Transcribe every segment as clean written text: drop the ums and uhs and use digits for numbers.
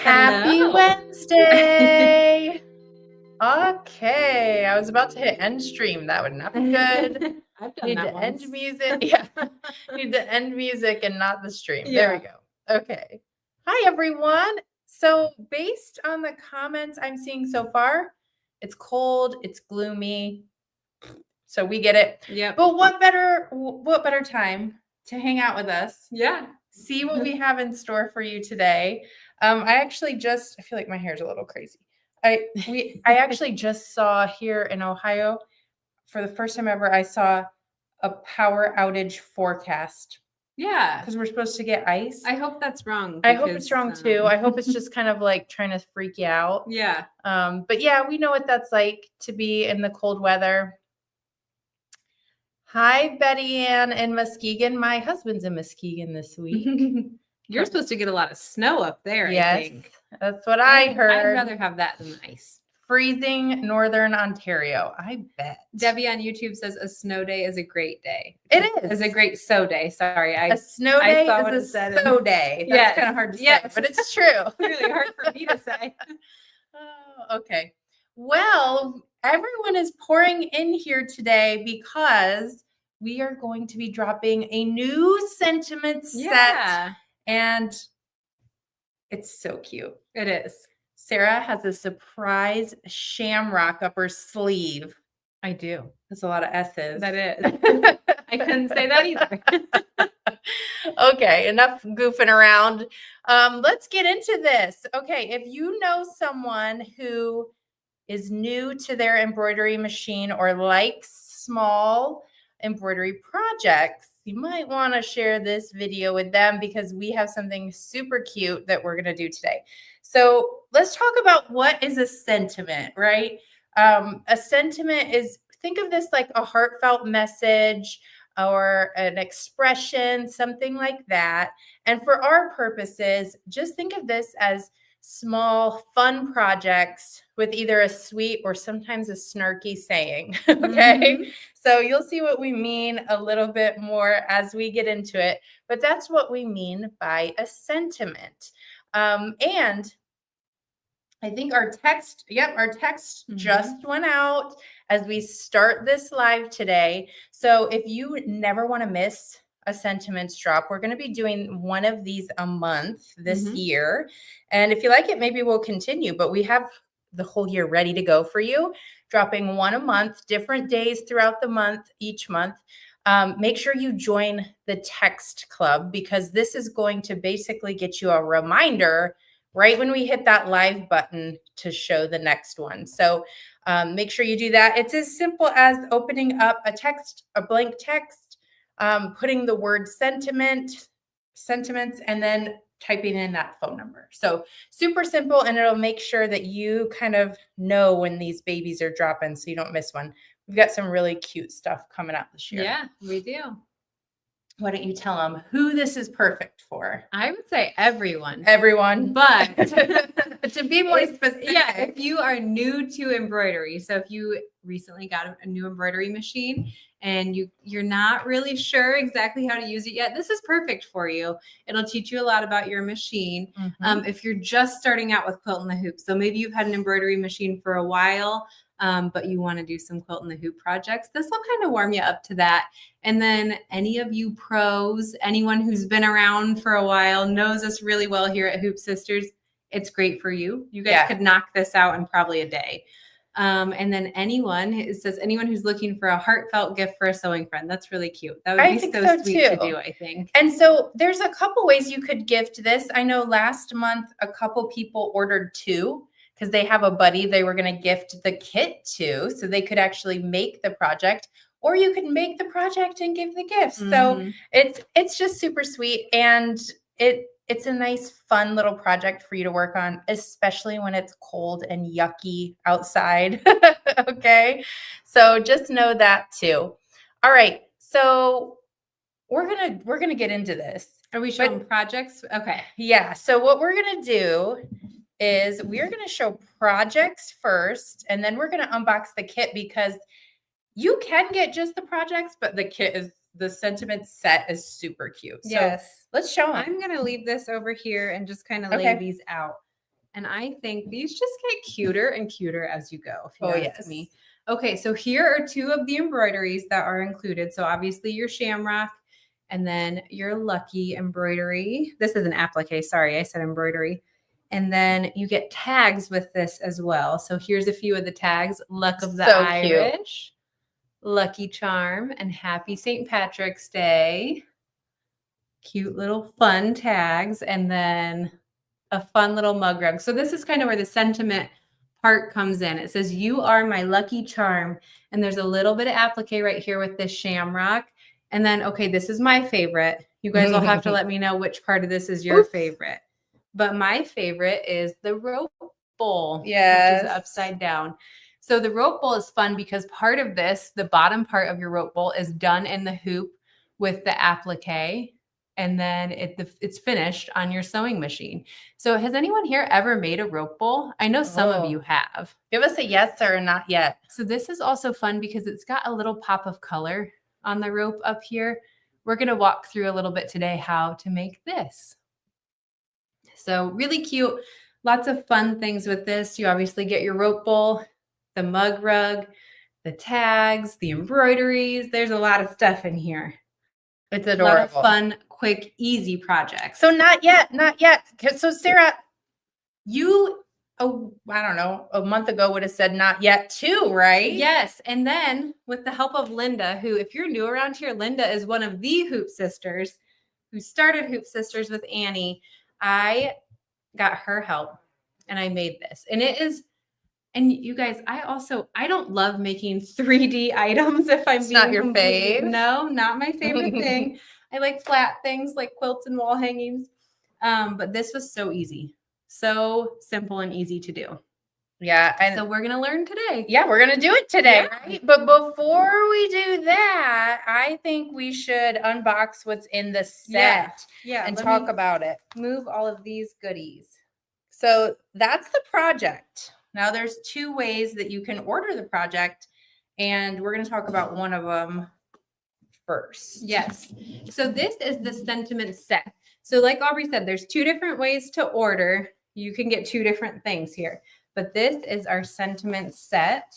Happy Hello. Wednesday. Okay, I was about to hit end stream. That would not be good. I've done Need that to end once. music. Yeah, need to end music and not the stream. There we go. Okay. Hi, everyone. So, based on the comments I'm seeing so far, it's cold, it's gloomy. So we get it. Yep. But what better time to hang out with us? Yeah. See what we have in store for you today. I feel like my hair's a little crazy. I actually just saw here in Ohio for the first time ever, I saw a power outage forecast Yeah. because we're supposed to get ice. I hope that's wrong. I hope it's wrong too. I hope it's just kind of like trying to freak you out. Yeah. But yeah, we know what that's like to be in the cold weather. Hi, Betty Ann in Muskegon. My husband's in Muskegon this week. You're supposed to get a lot of snow up there, Yes, I think. that's what I heard. I'd rather have that than ice. Freezing northern Ontario. I bet. Debbie on YouTube says a snow day is a great day. It is. It's a great so day. Sorry. A snow day saw what it is said a so day. That's Yes. kind of hard to say, Yes. but it's true. Really hard for me to say. Oh, okay. Well, everyone is pouring in here today because we are going to be dropping a new sentiment set, and it's so cute. It is. Sarah has a surprise shamrock up her sleeve. I do. That's a lot of S's. That is. I couldn't say that either. Okay, enough goofing around. Let's get into this. Okay, if you know someone who is new to their embroidery machine or likes small embroidery projects, you might want to share this video with them because we have something super cute that we're going to do today. So let's talk about what is a sentiment, right? A sentiment is, think of this like a heartfelt message or an expression, something like that. And for our purposes, just think of this as small, fun projects with either a sweet or sometimes a snarky saying. Okay. Mm-hmm. So you'll see what we mean a little bit more as we get into it. But that's what we mean by a sentiment. And I think our text just went out as we start this live today. So if you never want to miss a sentiments drop, we're going to be doing one of these a month this year. And if you like it, maybe we'll continue, but we have the whole year ready to go for you, dropping one a month, different days throughout the month, each month. Make sure you join the text club because this is going to basically get you a reminder right when we hit that live button to show the next one. So make sure you do that. It's as simple as opening up a blank text, putting the word sentiments, and then typing in that phone number. So super simple, and it'll make sure that you kind of know when these babies are dropping so you don't miss one. We've got some really cute stuff coming out this year. Yeah, we do. Why don't you tell them who this is perfect for? I would say everyone. Everyone. But to be more specific. Yeah, if you are new to embroidery, so if you recently got a new embroidery machine and you're not really sure exactly how to use it yet, this is perfect for you. It'll teach you a lot about your machine. If you're just starting out with quilt and the hoop, so maybe you've had an embroidery machine for a while, but you want to do some quilt and the hoop projects, this will kind of warm you up to that. And then any of you pros, anyone who's been around for a while knows us really well here at Hoop Sisters, it's great for you. You guys could knock this out in probably a day. And then it says anyone who's looking for a heartfelt gift for a sewing friend. That's really cute. That would be so sweet to do, I think. And so there's a couple ways you could gift this. I know last month a couple people ordered 2 because they have a buddy they were going to gift the kit to, so they could actually make the project, or you could make the project and give the gifts. So it's just super sweet, and it's a nice, fun little project for you to work on, especially when it's cold and yucky outside. Okay, so just know that too. All right, so we're gonna get into this. Are we showing projects? Okay, yeah. So what we're gonna do is we're gonna show projects first, and then we're gonna unbox the kit because you can get just the projects, but the sentiment set is super cute. So let's show them. I'm going to leave this over here and just kind of lay these out. And I think these just get cuter and cuter as you go, if you ask yes. me. Okay, so here are two of the embroideries that are included. So obviously your shamrock and then your lucky embroidery. This is an applique. Sorry, I said embroidery. And then you get tags with this as well. So here's a few of the tags. Luck of the So cute. Irish, Lucky Charm, and Happy St. Patrick's Day. Cute little fun tags. And then a fun little mug rug. So this is kind of where the sentiment part comes in. It says, "You are my lucky charm." And there's a little bit of applique right here with this shamrock. And then, okay, this is my favorite. You guys will have to let me know which part of this is your favorite. But my favorite is the rope bowl, Yes. which is upside down. So the rope bowl is fun because part of this, the bottom part of your rope bowl, is done in the hoop with the applique. And then it's finished on your sewing machine. So has anyone here ever made a rope bowl? I know some of you have. Give us a yes or not yet. So this is also fun because it's got a little pop of color on the rope up here. We're going to walk through a little bit today how to make this. So really cute. Lots of fun things with this. You obviously get your rope bowl, the mug rug, the tags, the embroideries. There's a lot of stuff in here. It's A adorable. lot of fun, quick, easy projects. So not yet, not yet. So Sarah, you, I don't know, a month ago would have said not yet too, right? Yes. And then with the help of Linda, who, if you're new around here, Linda is one of the Hoop Sisters who started Hoop Sisters with Annie. I got her help and I made this. And it is, and you guys, I don't love making 3D items if I'm It's not your completely- fave? No, not my favorite thing. I like flat things like quilts and wall hangings. But this was so easy. So simple and easy to do. Yeah. And So we're going to learn today. yeah, we're going to do it today, Yeah. right? But before we do that, I think we should unbox what's in the set Yeah. and let talk me about it. move all of these goodies. So that's the project. Now there's two ways that you can order the project, and we're going to talk about one of them first. Yes. So this is the sentiment set. So like Aubrey said, there's two different ways to order. You can get two different things here. But this is our sentiment set.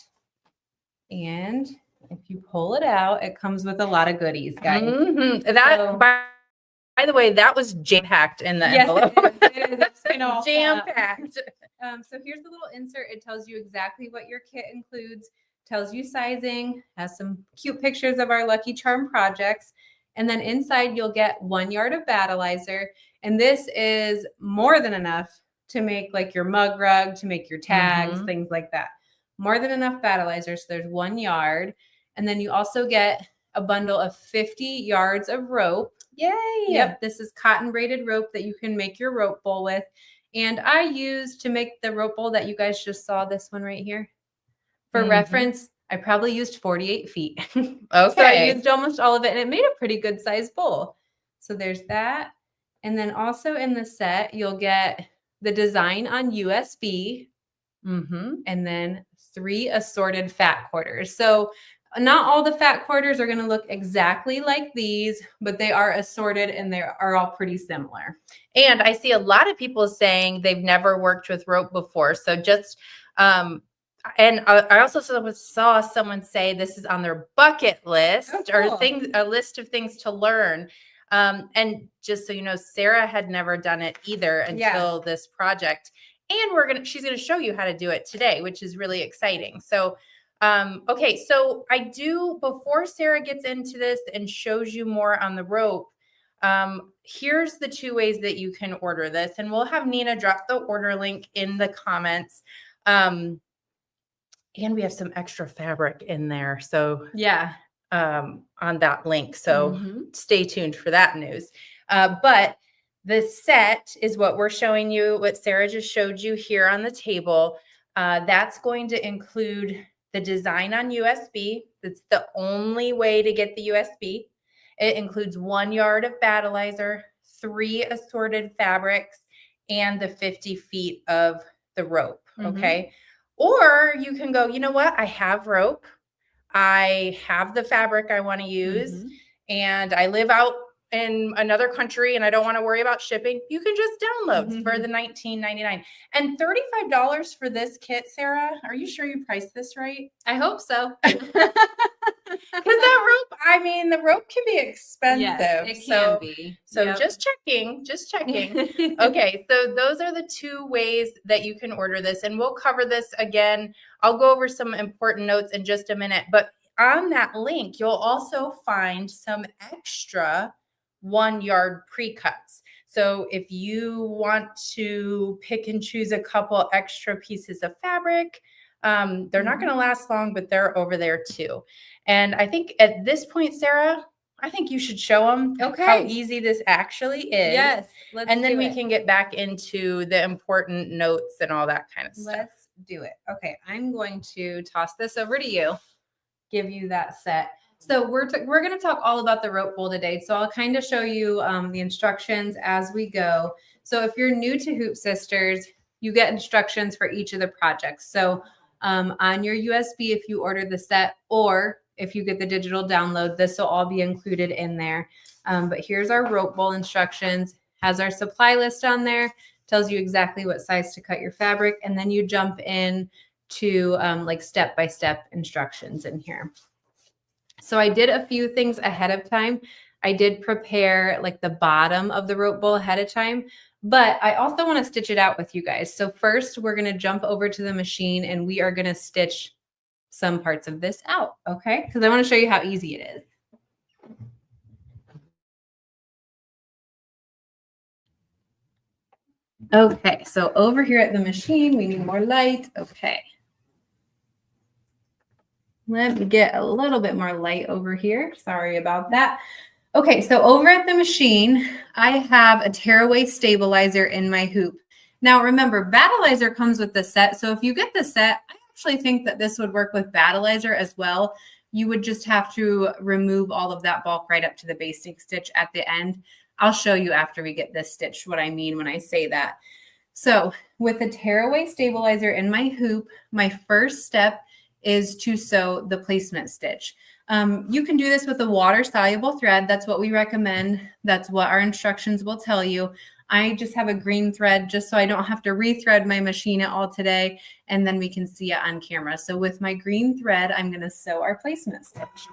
And if you pull it out, it comes with a lot of goodies, guys. Mhm. That, So- by the way, that was jam-packed in the envelope. It is. It's kind of all Jam-packed. So here's the little insert. It tells you exactly what your kit includes, tells you sizing, has some cute pictures of our Lucky Charm projects. And then inside you'll get 1 yard of battleizer. And this is more than enough to make like your mug rug, to make your tags, Mhm. things like that. More than enough battleizer. So there's 1 yard. And then you also get a bundle of 50 yards of rope. Yay. Yep, this is cotton braided rope that you can make your rope bowl with. And I used to make the rope bowl that you guys just saw, this one right here. For Mhm. reference, I probably used 48 feet. Okay. So I used almost all of it and it made a pretty good size bowl. So there's that. And then also in the set, you'll get the design on USB Mm-hmm. and then 3 assorted fat quarters. So not all the fat quarters are going to look exactly like these, but they are assorted and they are all pretty similar. And I see a lot of people saying they've never worked with rope before. So just, and I also saw someone say this is on their bucket list cool. or a list of things to learn. And just so you know, Sarah had never done it either until this project. And she's going to show you how to do it today, which is really exciting. So, okay. So before Sarah gets into this and shows you more on the rope, here's the 2 ways that you can order this, and we'll have Nina drop the order link in the comments. And we have some extra fabric in there. So Yeah. on that link. So Mhm. stay tuned for that news. But the set is what we're showing you, what Sarah just showed you here on the table. That's going to include the design on USB. That's the only way to get the USB. It includes 1 yard of battleizer, 3 assorted fabrics, and the 50 feet of the rope. Mhm. Okay. Or you can go, you know what? I have rope. I have the fabric I want to use, Mhm. and I live out in another country and I don't want to worry about shipping, you can just download for the $19.99. And $35 for this kit, Sarah. Are you sure you priced this right? I hope so. Because that rope, I mean, the rope can be expensive. Yes, it can be. So Yep. just checking. Okay, so those are the two ways that you can order this. And we'll cover this again. I'll go over some important notes in just a minute. But on that link, you'll also find some extra 1 yard pre-cuts. So if you want to pick and choose a couple extra pieces of fabric, they're not going to last long, but they're over there too. And I think at this point, Sarah, I think you should show them how easy this actually is. Yes, let's and then do we it. can get back into the important notes and all that kind of stuff. Let's do it. Okay, I'm going to toss this over to you, give you that set. So we're going to talk all about the rope bowl today. So I'll kind of show you the instructions as we go. So if you're new to Hoop Sisters, you get instructions for each of the projects. So on your USB, if you order the set, or if you get the digital download, this will all be included in there. But here's our rope bowl instructions, has our supply list on there, tells you exactly what size to cut your fabric, and then you jump in to like step-by-step instructions in here. So I did a few things ahead of time. I did prepare like the bottom of the rope bowl ahead of time, but I also want to stitch it out with you guys. So first we're going to jump over to the machine and we are going to stitch some parts of this out, okay? Because I want to show you how easy it is. Okay, so over here at the machine, we need more light. Okay. Let me get a little bit more light over here. Sorry about that. Okay, so over at the machine, I have a tearaway stabilizer in my hoop. Now remember, Battleizer comes with the set. So if you get the set, I actually think that this would work with Battleizer as well. You would just have to remove all of that bulk right up to the basting stitch at the end. I'll show you after we get this stitched what I mean when I say that. So with the tearaway stabilizer in my hoop, my first step is to sew the placement stitch. You can do this with a water-soluble thread. That's what we recommend. That's what our instructions will tell you. I just have a green thread just so I don't have to rethread my machine at all today, and then we can see it on camera. So with my green thread, I'm going to sew our placement stitch.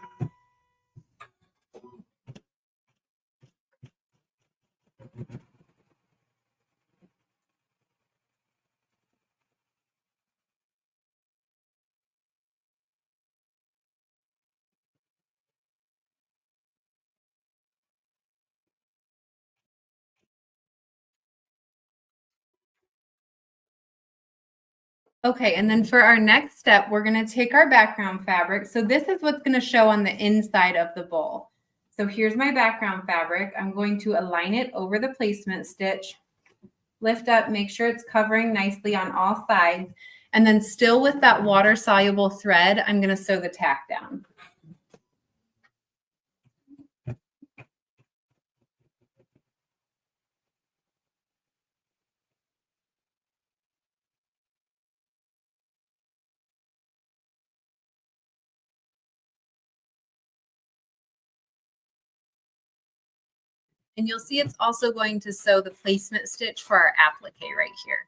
Okay, and then for our next step, we're going to take our background fabric. So this is what's going to show on the inside of the bowl. So here's my background fabric. I'm going to align it over the placement stitch, lift up, make sure it's covering nicely on all sides. And then still with that water-soluble thread, I'm going to sew the tack down. And you'll see it's also going to sew the placement stitch for our applique right here.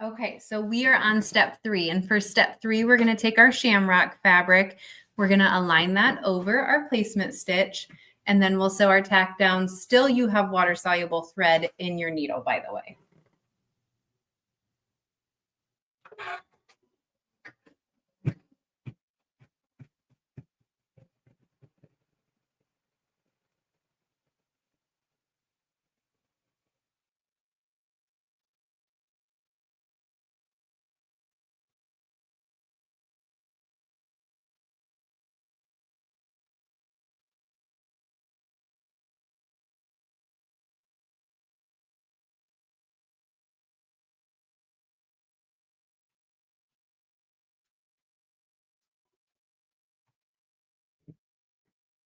Okay, so we are on step 3. And for step 3, we're going to take our shamrock fabric. We're going to align that over our placement stitch, and then we'll sew our tack down. Still, you have water-soluble thread in your needle, by the way.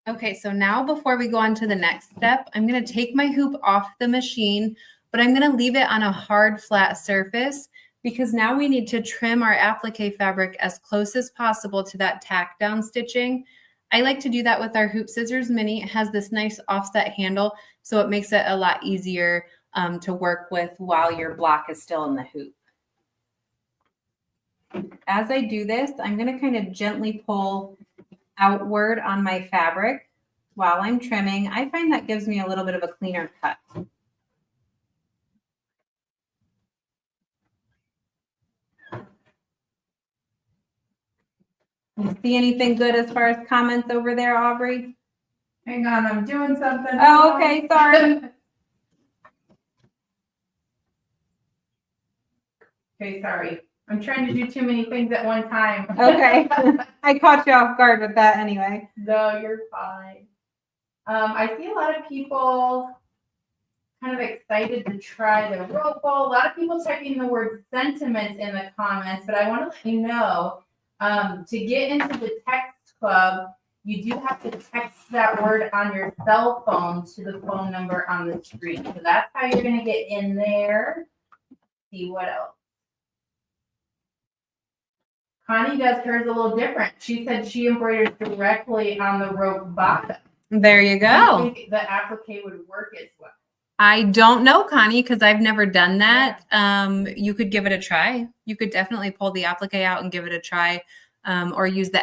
Okay, so now before we go on to the next step, I'm going to take my hoop off the machine, but I'm going to leave it on a hard, flat surface because now we need to trim our applique fabric as close as possible to that tack down stitching. I like to do that with our Hoop Scissors Mini. It has this nice offset handle, so it makes it a lot easier to work with while your block is still in the hoop. As I do this, I'm going to kind of gently pull outward on my fabric while I'm trimming. I find that gives me a little bit of a cleaner cut. You see anything good as far as comments over there, Aubrey? Hang on, I'm doing something. Oh, okay, sorry. Okay, sorry. I'm trying to do too many things at one time. Okay. I caught you off guard with that anyway. No, you're fine. I see a lot of people kind of excited to try the rope ball. A lot of people typing the word sentiment in the comments, but I want to let you know, to get into the text club, you do have to text that word on your cell phone to the phone number on the screen. So that's how you're going to get in there. See what else. Connie does hers a little different. She said she embroiders directly on the rope bottom. There you go. I think the applique would work as well. I don't know, Connie, because I've never done that. You could give it a try. You could definitely pull the applique out and give it a try, or use the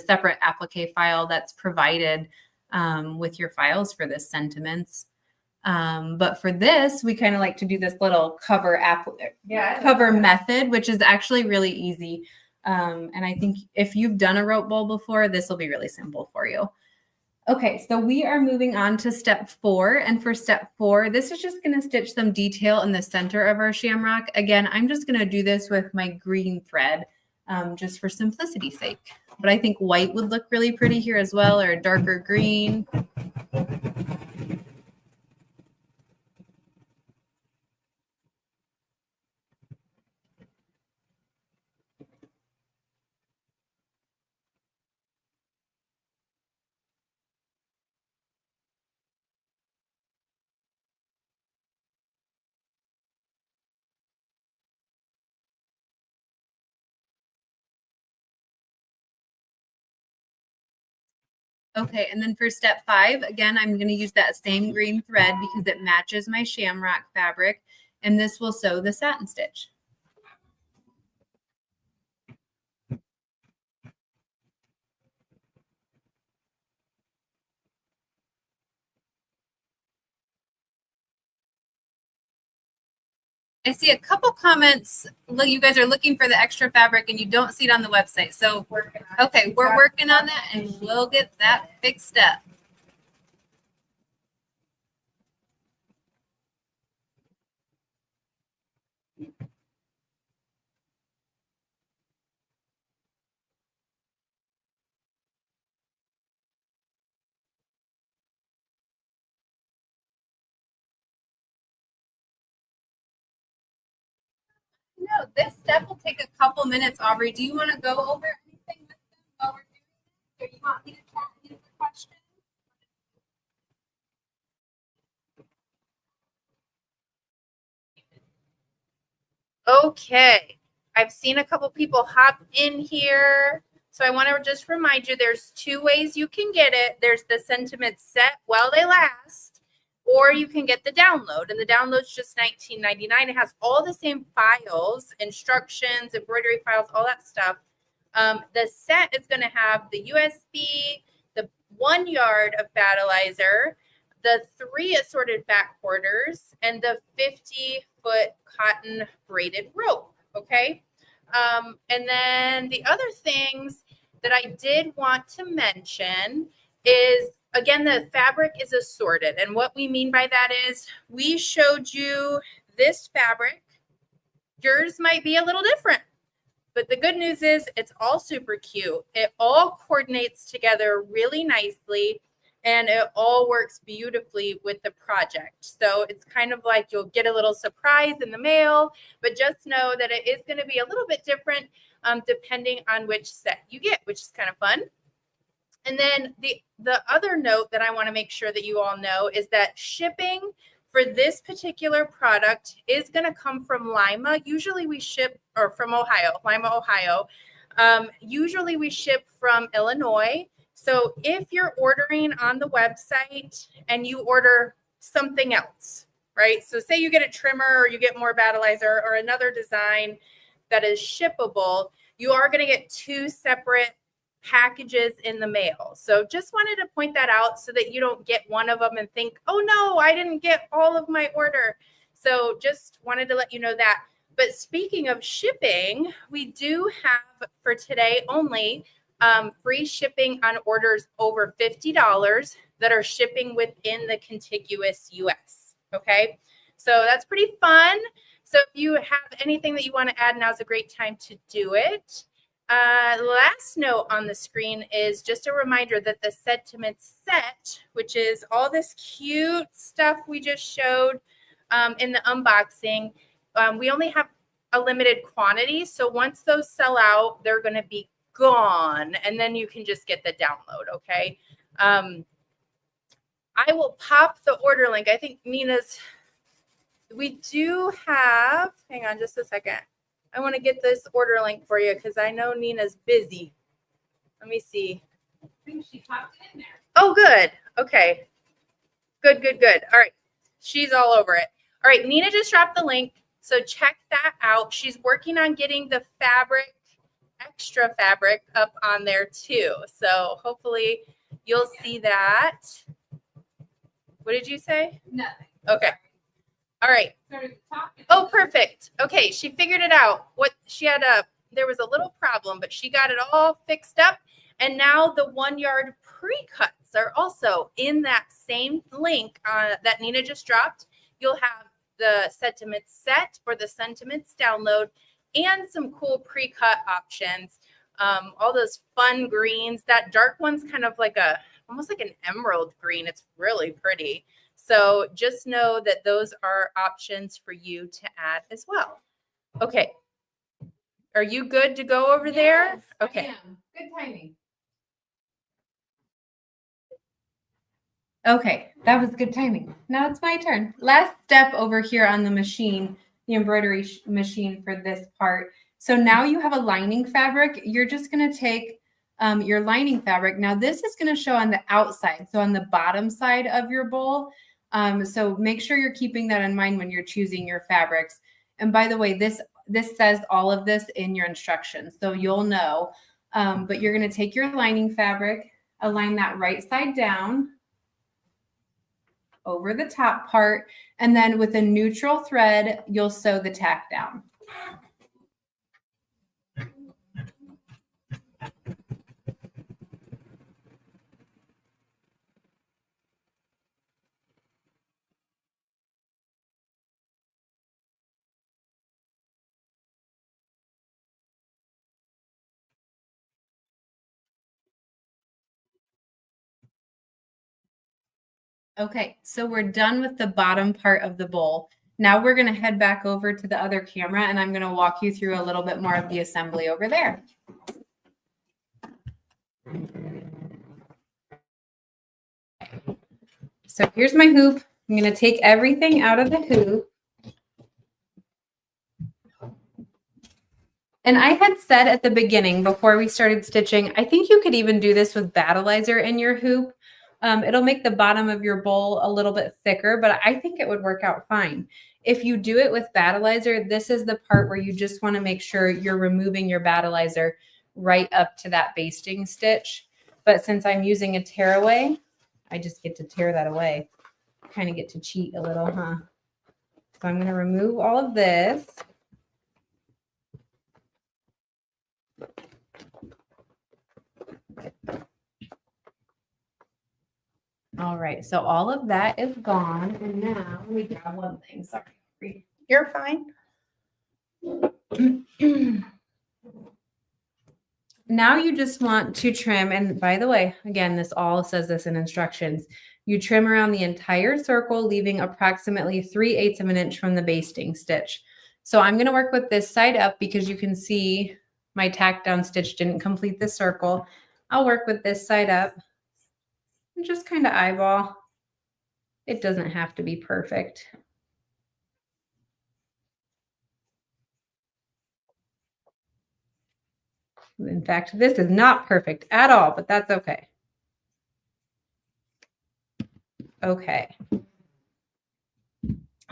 separate applique file that's provided with your files for this sentiments. But for this, we kind of like to do this little cover method, which is actually really easy. And I think if you've done a rope bowl before, this will be really simple for you. Okay, so we are moving on to step 4. And for step 4, this is just going to stitch some detail in the center of our shamrock. Again, I'm just going to do this with my green thread, just for simplicity's sake. But I think white would look really pretty here as well, or a darker green. Okay, and then for step 5, again, I'm going to use that same green thread because it matches my shamrock fabric, and this will sew the satin stitch. I see a couple comments. Look, you guys are looking for the extra fabric and you don't see it on the website. So, okay, we're working on that and we'll get that fixed up. No, this step will take a couple minutes, Aubrey. Do you want to go over anything with them while we're doing this? Or you want me to chat and answer questions? Okay, I've seen a couple people hop in here. So I want to just remind you, there's 2 ways you can get it. There's the sentiment set while they last, or you can get the download. And the download's just $19.99. It has all the same files, instructions, embroidery files, all that stuff. The set is going to have the USB, the 1 yard of battleizer, the 3 assorted back quarters, and the 50-foot cotton braided rope. Okay. And then the other things that I did want to mention is, again, the fabric is assorted. And what we mean by that is we showed you this fabric. Yours might be a little different. But the good news is it's all super cute. It all coordinates together really nicely, and it all works beautifully with the project. So it's kind of like you'll get a little surprise in the mail, but just know that it is going to be a little bit different depending on which set you get, which is kind of fun. And then the other note that I want to make sure that you all know is that shipping for this particular product is going to come from Lima. Usually we ship, or from Ohio, Lima, Ohio. Usually we ship from Illinois. So if you're ordering on the website and you order something else, right? So say you get a trimmer or you get more battleizer or another design that is shippable, you are going to get two separate packages in the mail. So just wanted to point that out so that you don't get one of them and think, oh no, I didn't get all of my order. So just wanted to let you know that. But speaking of shipping, we do have for today only free shipping on orders over $50 that are shipping within the contiguous US. Okay, so that's pretty fun. So if you have anything that you want to add, now's a great time to do it. Last note on the screen is just a reminder that the sentiment set, which is all this cute stuff we just showed in the unboxing, we only have a limited quantity. So once those sell out, they're going to be gone. And then you can just get the download. Okay. I will pop the order link. I think Nina's, we do have, hang on just a second. I want to get this order link for you because I know Nina's busy. Let me see. I think she popped it in there. Oh, good. Okay. Good, good, good. All right. She's all over it. All right. Nina just dropped the link. So check that out. She's working on getting the fabric, extra fabric up on there too. So hopefully you'll see that. What did you say? Nothing. Okay. All right. Oh, perfect. Okay. She figured it out. What she had there was a little problem, but she got it all fixed up. And now the 1 yard pre-cuts are also in that same link that Nina just dropped. You'll have the sentiments set or the sentiments download and some cool pre-cut options. All those fun greens. That dark one's kind of like almost like an emerald green. It's really pretty. So just know that those are options for you to add as well. Okay. Are you good to go over there? Okay. Good timing. Okay, that was good timing. Now it's my turn. Last step over here on the machine, the embroidery machine for this part. So now you have a lining fabric. You're just going to take your lining fabric. Now this is going to show on the outside, so on the bottom side of your bowl. So make sure you're keeping that in mind when you're choosing your fabrics. And by the way, this says all of this in your instructions, so you'll know. But you're going to take your lining fabric, align that right side down over the top part, and then with a neutral thread, you'll sew the tack down. Okay, so we're done with the bottom part of the bowl. Now we're going to head back over to the other camera, and I'm going to walk you through a little bit more of the assembly over there. So here's my hoop. I'm going to take everything out of the hoop. And I had said at the beginning, before we started stitching, I think you could even do this with battleizer in your hoop. It'll make the bottom of your bowl a little bit thicker, but I think it would work out fine. If you do it with battleizer, this is the part where you just want to make sure you're removing your battleizer right up to that basting stitch. But since I'm using a tearaway, I just get to tear that away. Kind of get to cheat a little, huh? So I'm going to remove all of this. All right, so all of that is gone. And now let me grab one thing. Sorry. You're fine. Now you just want to trim. And by the way, again, this all says this in instructions. You trim around the entire circle, leaving approximately 3/8 of an inch from the basting stitch. So I'm going to work with this side up because you can see my tack down stitch didn't complete the circle. I'll work with this side up and just kind of eyeball. It doesn't have to be perfect. In fact, this is not perfect at all, but that's okay. Okay.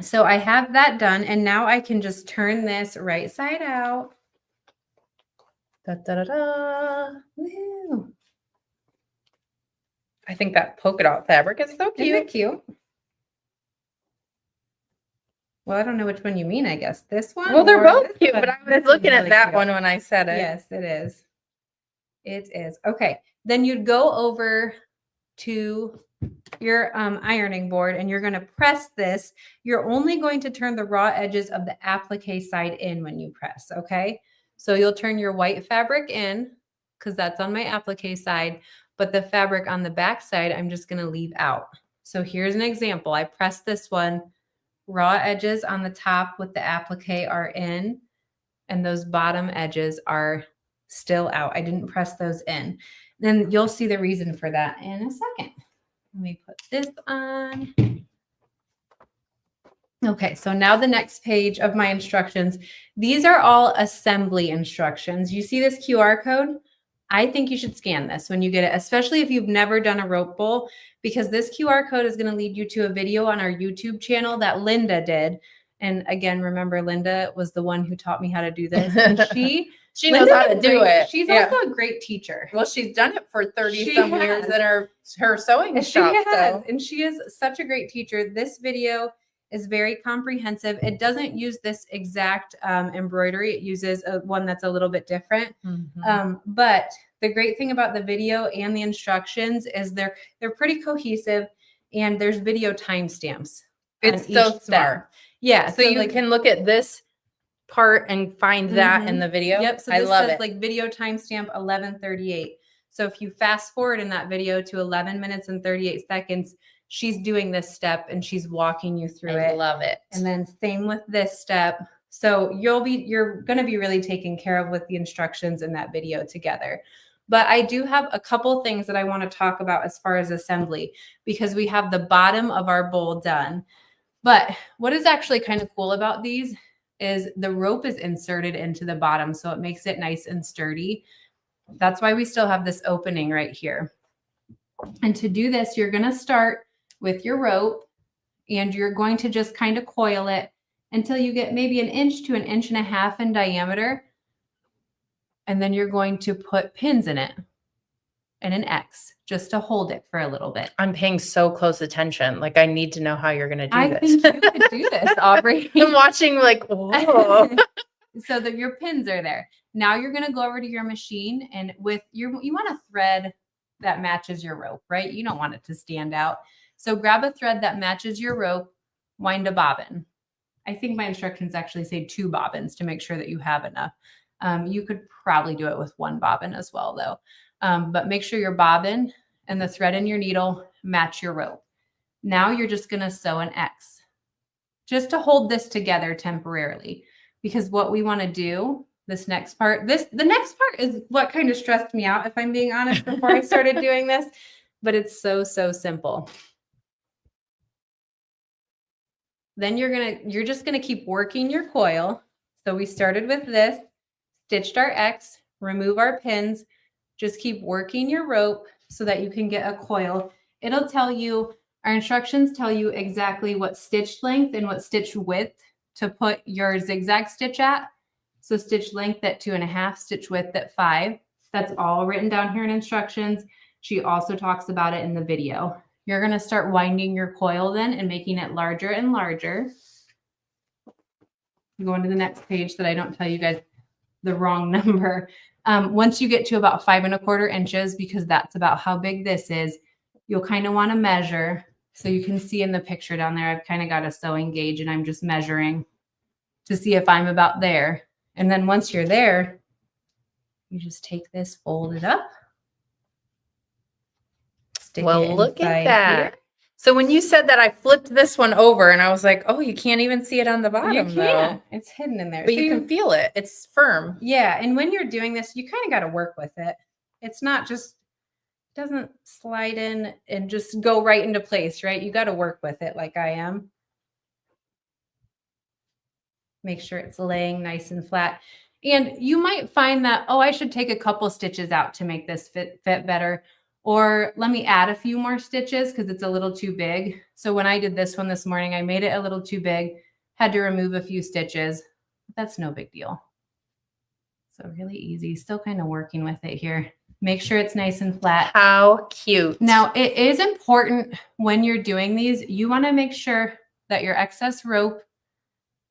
So I have that done, and now I can just turn this right side out. Da, da, da, da. Woo. I think that polka dot fabric is so Isn't cute. it cute? Well, I don't know which one you mean, I guess. This one? Well, they're or both this cute, one? but I This was looking one's at really that cute. one when I said it. Yes, it is. It is. Okay. Then you'd go over to your ironing board and you're going to press this. You're only going to turn the raw edges of the applique side in when you press. Okay. So you'll turn your white fabric in because that's on my applique side, but the fabric on the back side, I'm just going to leave out. So here's an example. I press this one, raw edges on the top with the applique are in, and those bottom edges are still out. I didn't press those in. Then you'll see the reason for that in a second. Let me put this on. Okay, so now the next page of my instructions. These are all assembly instructions. You see this QR code? I think you should scan this when you get it, especially if you've never done a rope bowl, because this QR code is going to lead you to a video on our YouTube channel that Linda did. And again, remember, Linda was the one who taught me how to do this. And She knows how to do it. She's Yeah. also a great teacher. Well, she's done it for 30 She some years has. in her sewing She shop. has, So. and she is such a great teacher. This video is very comprehensive. It doesn't use this exact embroidery. It uses one that's a little bit different. Mhm. But the great thing about the video and the instructions is they're pretty cohesive, and there's video timestamps. It's so smart. Yeah, So you can look at this part and find that in the video. Yep. So I this love says it. like video timestamp 11:38. So if you fast forward in that video to 11 minutes and 38 seconds, she's doing this step and she's walking you through I it. love it. And then same with this step. So you're going to be really taken care of with the instructions in that video together. But I do have a couple things that I want to talk about as far as assembly, because we have the bottom of our bowl done. But what is actually kind of cool about these is the rope is inserted into the bottom, so it makes it nice and sturdy. That's why we still have this opening right here. And to do this, you're going to start with your rope, and you're going to just kind of coil it until you get maybe 1 inch to 1.5 inches in diameter. And then you're going to put pins in it and an X just to hold it for a little bit. I'm paying so close attention. Like, I need to know how you're going to do I this. think you could do this, Aubrey. I'm watching like, whoa. So that your pins are there. Now you're going to go over to your machine, and with you want a thread that matches your rope, right? You don't want it to stand out. So grab a thread that matches your rope, wind a bobbin. I think my instructions actually say 2 bobbins to make sure that you have enough. You could probably do it with 1 bobbin as well, though. But make sure your bobbin and the thread in your needle match your rope. Now you're just going to sew an X just to hold this together temporarily, because what we want to do, the next part is what kind of stressed me out, if I'm being honest, before I started doing this, but it's so simple. Then you're just going to keep working your coil. So we started with this, stitched our X, remove our pins, just keep working your rope so that you can get a coil. It'll tell you, our instructions tell you exactly what stitch length and what stitch width to put your zigzag stitch at. So stitch length at 2.5, stitch width at 5. That's all written down here in instructions. She also talks about it in the video. You're going to start winding your coil then and making it larger and larger. Go into the next page so that I don't tell you guys the wrong number. Once you get to about 5.25 inches, because that's about how big this is, you'll kind of want to measure. So you can see in the picture down there, I've kind of got a sewing gauge and I'm just measuring to see if I'm about there. And then once you're there, you just take this, fold it up. Well, look at that. Here. So when you said that, I flipped this one over and I was like, oh, you can't even see it on the bottom. You can't. Though. It's hidden in there. But so you can feel it. It's firm. Yeah. And when you're doing this, you kind of got to work with it. It's not just doesn't slide in and just go right into place, right? You got to work with it like I am. Make sure it's laying nice and flat. And you might find that, oh, I should take a couple stitches out to make this fit better. Or let me add a few more stitches because it's a little too big. So when I did this one this morning, I made it a little too big, had to remove a few stitches. That's no big deal. So really easy, still kind of working with it here. Make sure it's nice and flat. How cute. Now, it is important when you're doing these, you want to make sure that your excess rope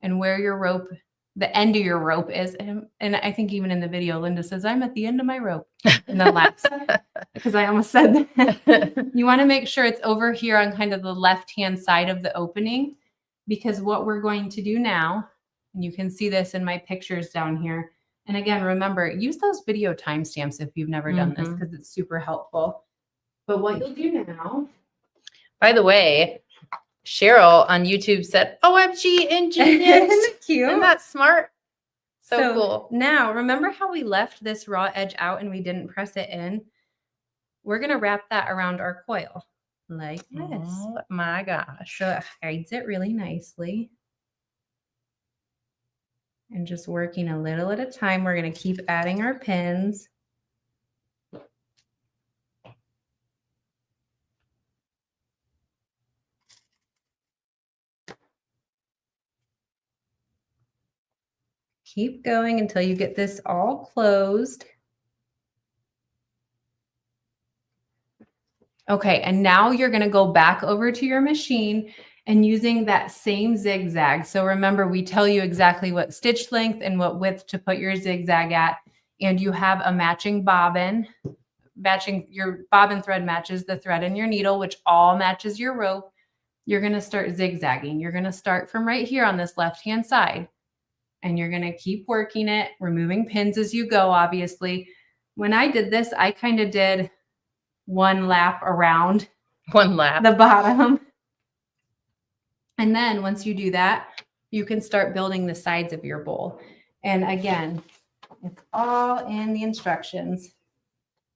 and where your rope, the end of your rope is. And I think even in the video, Linda says, I'm at the end of my rope. And then laughs because I almost said that. You want to make sure it's over here on kind of the left-hand side of the opening, because what we're going to do now, and you can see this in my pictures down here. And again, remember, use those video timestamps if you've never done this, because it's super helpful. But what you'll do now. By the way, Cheryl on YouTube said, OMG, ingenious. Isn't it cute? Isn't that smart? So cool. Now, remember how we left this raw edge out and we didn't press it in? We're going to wrap that around our coil like this. Oh my gosh. So it hides it really nicely. And just working a little at a time, we're going to keep adding our pins. Keep going until you get this all closed. Okay, and now you're going to go back over to your machine and using that same zigzag. So remember, we tell you exactly what stitch length and what width to put your zigzag at. And you have a matching bobbin. Your bobbin thread matches the thread in your needle, which all matches your rope. You're going to start zigzagging. You're going to start from right here on this left-hand side. And you're going to keep working it, removing pins as you go, obviously. When I did this, I kind of did one lap around the bottom. And then once you do that, you can start building the sides of your bowl. And again, it's all in the instructions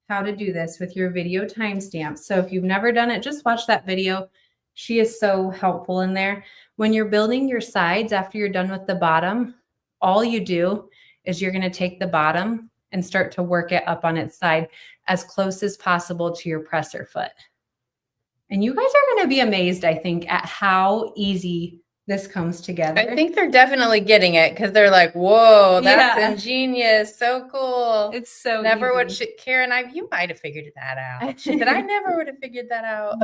how to do this with your video timestamps. So if you've never done it, just watch that video. She is so helpful in there. When you're building your sides after you're done with the bottom, all you do is you're going to take the bottom and start to work it up on its side as close as possible to your presser foot. And you guys are going to be amazed, I think, at how easy this comes together. I think they're definitely getting it because they're like, whoa, that's ingenious. So cool. It's so never easy. would Karen, you might have figured that out. She said, I never would have figured that out.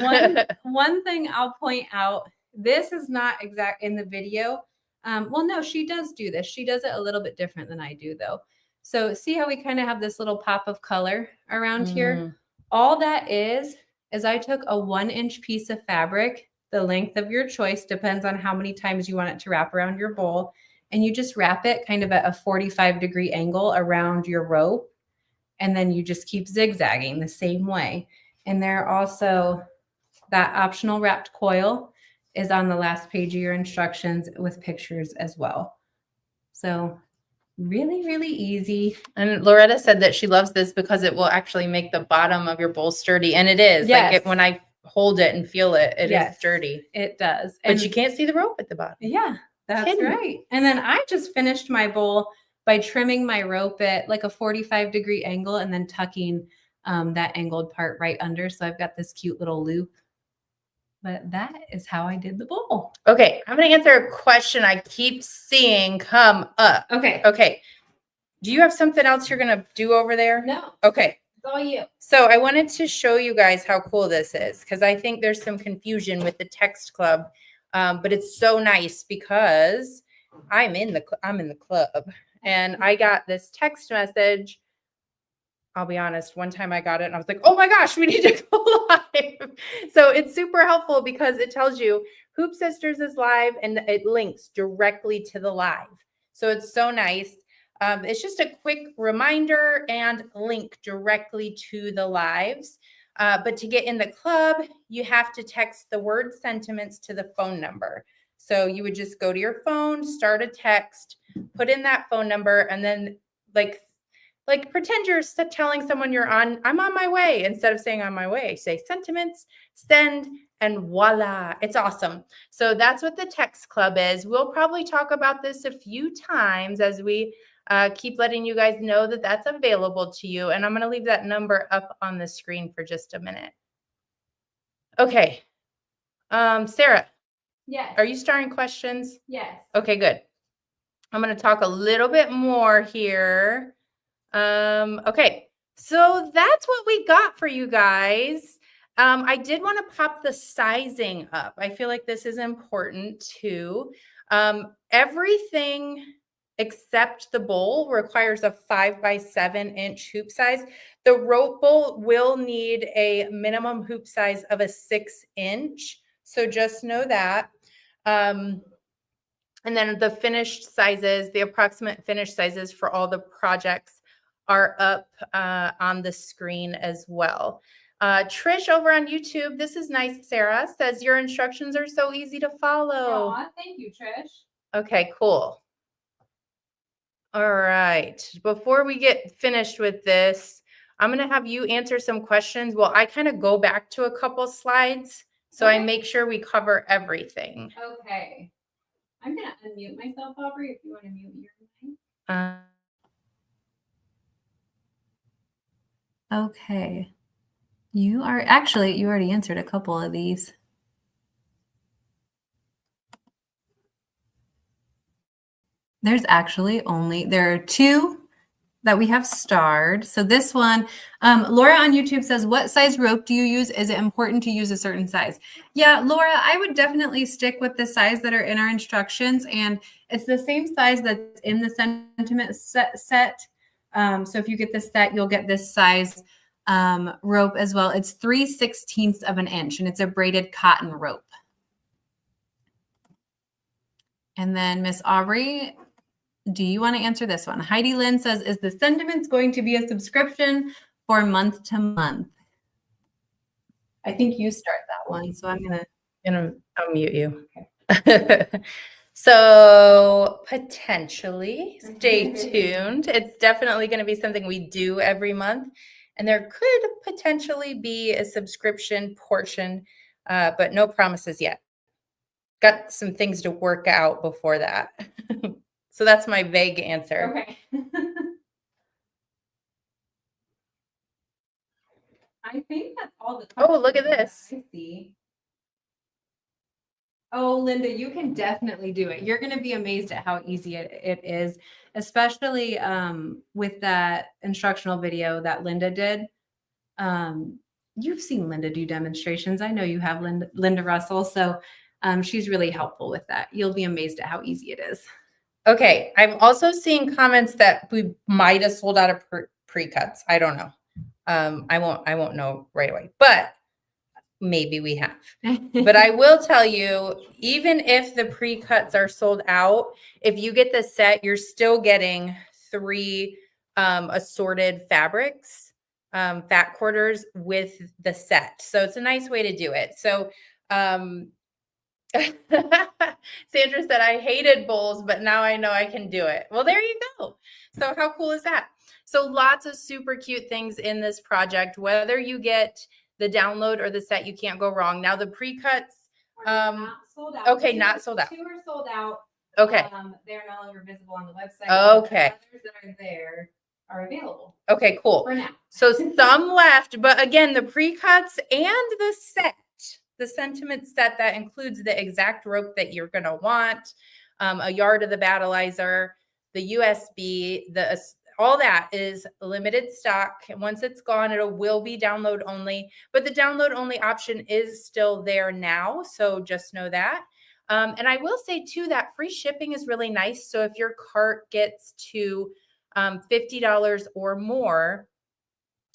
One thing I'll point out, this is not exact in the video. Well, no, she does do this. She does it a little bit different than I do, though. So see how we kind of have this little pop of color around here? All that is I took a 1-inch piece of fabric, the length of your choice, depends on how many times you want it to wrap around your bowl. And you just wrap it kind of at a 45-degree angle around your rope. And then you just keep zigzagging the same way. And there also, that optional wrapped coil is on the last page of your instructions with pictures as well. So really, really easy. And Loretta said that she loves this because it will actually make the bottom of your bowl sturdy. And it is. Yes. Like when I hold it and feel it, it is sturdy. It does. But you can't see the rope at the bottom. Yeah, that's right. And then I just finished my bowl by trimming my rope at like a 45-degree angle and then tucking that angled part right under. So I've got this cute little loop. But that is how I did the bowl. Okay, I'm going to answer a question I keep seeing come up. Okay. Do you have something else you're going to do over there? No. Okay. It's all you. So I wanted to show you guys how cool this is because I think there's some confusion with the text club, but it's so nice because I'm in the club and I got this text message. I'll be honest, one time I got it and I was like, oh my gosh, we need to go live. So it's super helpful because it tells you Hoop Sisters is live and it links directly to the live. So it's so nice. It's just a quick reminder and link directly to the lives. But to get in the club, you have to text the word sentiments to the phone number. So you would just go to your phone, start a text, put in that phone number, and then like like pretend you're telling someone I'm on my way. Instead of saying on my way, say sentiments, send, and voila, it's awesome. So that's what the text club is. We'll probably talk about this a few times as we keep letting you guys know that that's available to you. And I'm going to leave that number up on the screen for just a minute. Okay. Sarah. Yes. Are you starting questions? Yes. Okay, good. I'm going to talk a little bit more here. Okay, so that's what we got for you guys. I did want to pop the sizing up. I feel like this is important too. Everything except the bowl requires a 5 by 7 inch hoop size. The rope bowl will need a minimum hoop size of a 6 inch. So just know that. And then the finished sizes, the approximate finished sizes for all the projects are up on the screen as well. Trish over on YouTube, this is nice, Sarah, says your instructions are so easy to follow. Aw, thank you, Trish. Okay, cool. All right. Before we get finished with this, I'm going to have you answer some questions. Well, I kind of go back to a couple slides, so I make sure we cover everything. Okay. I'm going to unmute myself, Aubrey, if you want to mute your mic. Okay. You already answered a couple of these. There are 2 that we have starred. So this one, Laura on YouTube says, what size rope do you use? Is it important to use a certain size? Yeah, Laura, I would definitely stick with the size that are in our instructions. And it's the same size that's in the sentiment set. So if you get this set, you'll get this size rope as well. It's 3/16 of an inch, and it's a braided cotton rope. And then Miss Aubrey, do you want to answer this one? Heidi Lynn says, is the Sentiments going to be a subscription for month to month? I think you start that one, so I'm going to unmute you. Okay. So potentially, stay tuned. It's definitely going to be something we do every month. And there could potentially be a subscription portion, but no promises yet. Got some things to work out before that. So that's my vague answer. Okay. I think that's all the questions. Oh, look at this. I see. Oh, Linda, you can definitely do it. You're going to be amazed at how easy it is, especially with that instructional video that Linda did. You've seen Linda do demonstrations. I know you have, Linda Russell. So she's really helpful with that. You'll be amazed at how easy it is. Okay. I'm also seeing comments that we might have sold out of pre-cuts. I don't know. I won't know right away, but maybe we have. But I will tell you, even if the pre-cuts are sold out, if you get the set, you're still getting 3 assorted fabrics, fat quarters with the set. So it's a nice way to do it. So Sandra said, I hated bowls, but now I know I can do it. Well, there you go. So how cool is that? So lots of super cute things in this project, whether you get the download or the set, you can't go wrong. Now the pre-cuts, not sold out. Okay, not sold out. 2 are sold out. Okay. They're no longer visible on the website. Okay. The others that are there are available. Okay, cool. For now. So some left, but again, the pre-cuts and the set, the sentiment set that includes the exact rope that you're going to want, a yard of the battleizer, the USB, all that is limited stock. And once it's gone, will be download only, but the download only option is still there now. So just know that. And I will say too, that free shipping is really nice. So if your cart gets to $50 or more,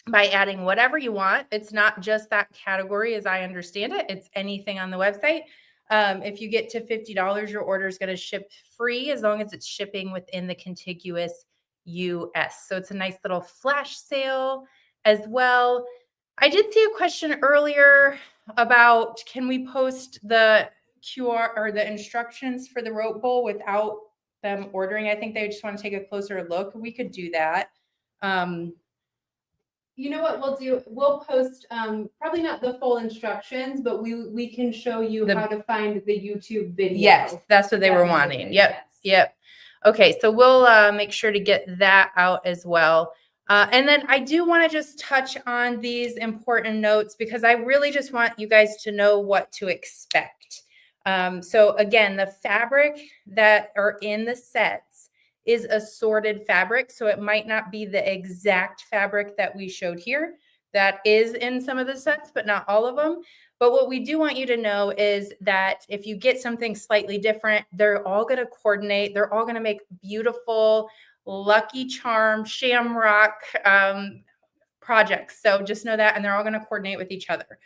by adding whatever you want. It's not just that category as I understand it. It's anything on the website. If you get to $50, your order is going to ship free as long as it's shipping within the contiguous US. So it's a nice little flash sale as well. I did see a question earlier about, can we post the QR or the instructions for the rope bowl without them ordering? I think they just want to take a closer look. We could do that. You know what we'll do? We'll post probably not the full instructions, but we can show you how to find the YouTube video. Yes, that's what they were wanting. Yep. Yes. Yep. Okay, so we'll make sure to get that out as well. And then I do want to just touch on these important notes because I really just want you guys to know what to expect. So again, the fabric that are in the sets is assorted fabric. So it might not be the exact fabric that we showed here. That is in some of the sets, but not all of them. But what we do want you to know is that if you get something slightly different, they're all going to coordinate. They're all going to make beautiful, Lucky Charm, shamrock projects. So just know that, and they're all going to coordinate with each other.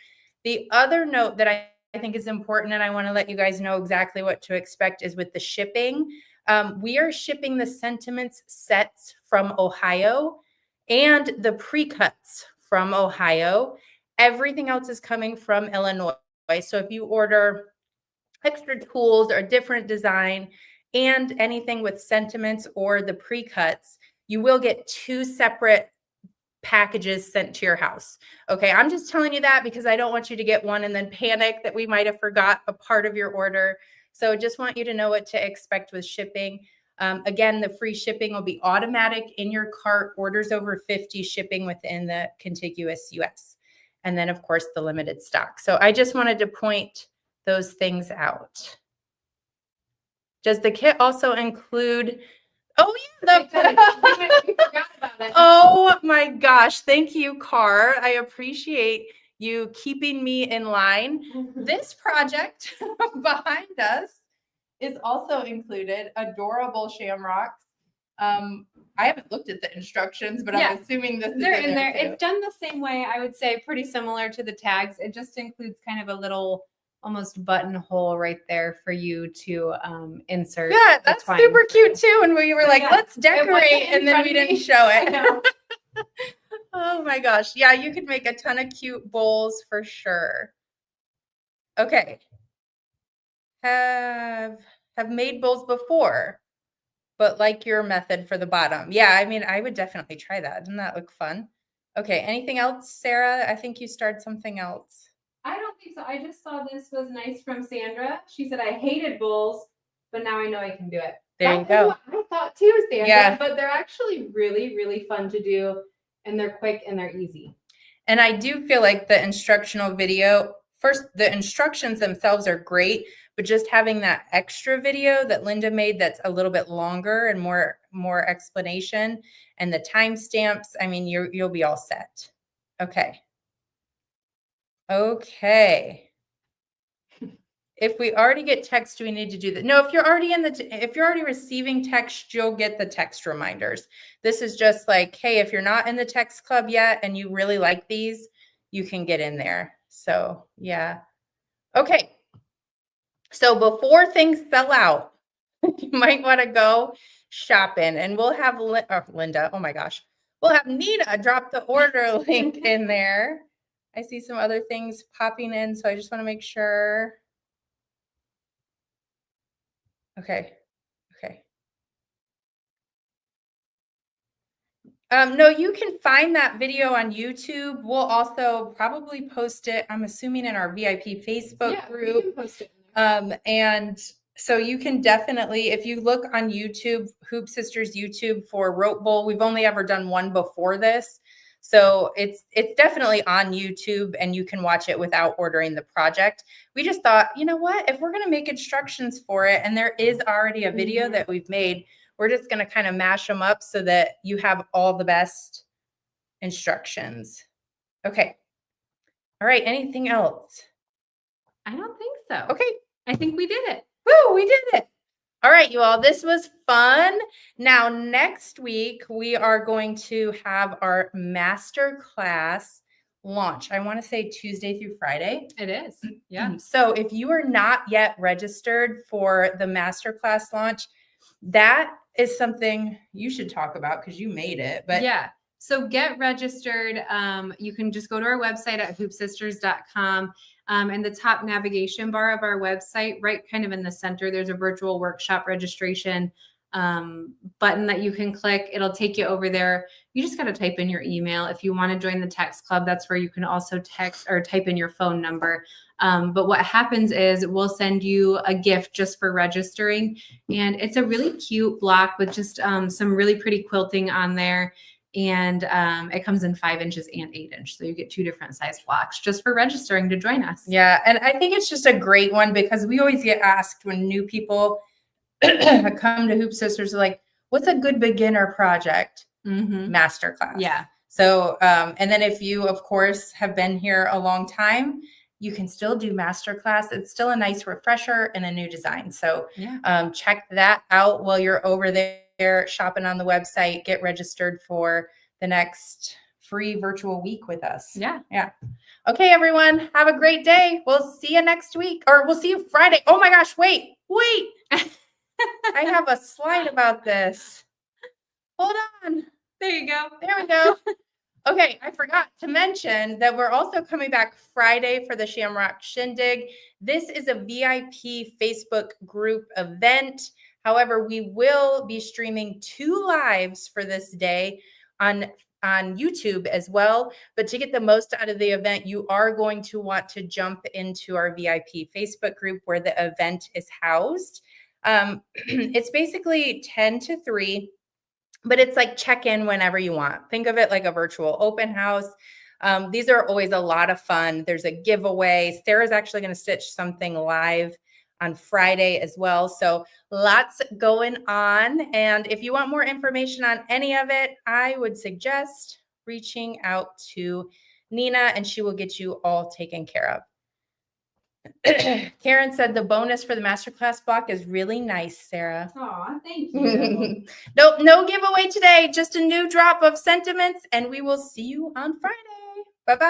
The other note that I think is important, and I want to let you guys know exactly what to expect, is with the shipping. We are shipping the Sentiments sets from Ohio and the pre-cuts from Ohio. Everything else is coming from Illinois. So if you order extra tools or a different design and anything with Sentiments or the pre-cuts, you will get 2 separate packages sent to your house. Okay, I'm just telling you that because I don't want you to get one and then panic that we might have forgot a part of your order. So just want you to know what to expect with shipping. Again, the free shipping will be automatic in your cart, orders over 50 shipping within the contiguous US. And then of course the limited stock. So I just wanted to point those things out. Does the kit also include, oh yeah, We forgot about it. Oh my gosh. Thank you, Car. I appreciate you keeping me in line. This project behind us is also included adorable shamrocks. I haven't looked at the instructions, but Yeah. I'm assuming this They're is in there. too. It's done the same way, I would say, pretty similar to the tags. It just includes kind of a little almost buttonhole right there for you to insert. Yeah, the that's twine super through. cute too. And we were So, like, yeah, let's it wasn't decorate, in and then front we of didn't me. show I it. know. Oh my gosh. Yeah, you could make a ton of cute bowls for sure. Okay. Have made bowls before, but like your method for the bottom. Yeah, I mean, I would definitely try that. Doesn't that look fun? Okay, anything else, Sarah? I think you started something else. I don't think so. I just saw this was nice from Sandra. She said, I hated bowls, but now I know I can do it. There you go. What I thought too, Sandra. Yeah. But they're actually really, really fun to do, and they're quick and they're easy. And I do feel like the instructional video, first, the instructions themselves are great, but just having that extra video that Linda made that's a little bit longer and more explanation and the timestamps, I mean, you'll be all set. Okay. Okay. If we already get text, do we need to do that? No, if you're already receiving text, you'll get the text reminders. This is just like, hey, if you're not in the text club yet and you really like these, you can get in there. So yeah. Okay. So before things sell out, you might want to go shopping, and we'll have Linda. Oh my gosh. We'll have Nina drop the order link in there. I see some other things popping in, so I just want to make sure. Okay. Okay. No, you can find that video on YouTube. We'll also probably post it, I'm assuming, in our VIP Facebook group. We can post it in there. And so you can definitely, if you look on YouTube, Hoop Sisters YouTube for Rope Bowl, we've only ever done one before this. So it's definitely on YouTube, and you can watch it without ordering the project. We just thought, you know what, if we're going to make instructions for it, and there is already a video that we've made, we're just going to kind of mash them up so that you have all the best instructions. Okay. All right. Anything else? I don't think so. Okay. I think we did it. Woo, we did it. All right, you all, this was fun. Now, next week, we are going to have our master class launch. I want to say Tuesday through Friday. It is. Yeah. So if you are not yet registered for the master class launch, that is something you should talk about because you made it. But yeah. So get registered. You can just go to our website at hoopsisters.com. And the top navigation bar of our website, right kind of in the center, there's a virtual workshop registration. button that you can click. It'll take you over there. You just got to type in your email. If you want to join the text club, that's where you can also text or type in your phone number. But what happens is we'll send you a gift just for registering. And it's a really cute block with just some really pretty quilting on there. And it comes in 5 inches and 8 inch. So you get 2 different size blocks just for registering to join us. Yeah. And I think it's just a great one because we always get asked when new people come to Hoop Sisters, like, what's a good beginner project? Masterclass. Yeah. So, and then if you, of course, have been here a long time, you can still do masterclass. It's still a nice refresher and a new design. So check that out while you're over there shopping on the website. Get registered for the next free virtual week with us. Yeah. Yeah. Okay, everyone. Have a great day. We'll see you next week, or we'll see you Friday. Oh my gosh. Wait. I have a slide about this. Hold on. There you go. There we go. Okay, I forgot to mention that we're also coming back Friday for the Shamrock Shindig. This is a VIP Facebook group event. However, we will be streaming 2 lives for this day on YouTube as well. But to get the most out of the event, you are going to want to jump into our VIP Facebook group where the event is housed. It's basically 10 to 3. But it's like check in whenever you want. Think of it like a virtual open house. These are always a lot of fun. There's a giveaway. Sarah's actually going to stitch something live on Friday as well. So lots going on. And if you want more information on any of it, I would suggest reaching out to Nina and she will get you all taken care of. Karen said the bonus for the masterclass block is really nice, Sarah. Aw, thank you. Nope, no giveaway today. Just a new drop of sentiments, and we will see you on Friday. Bye-bye.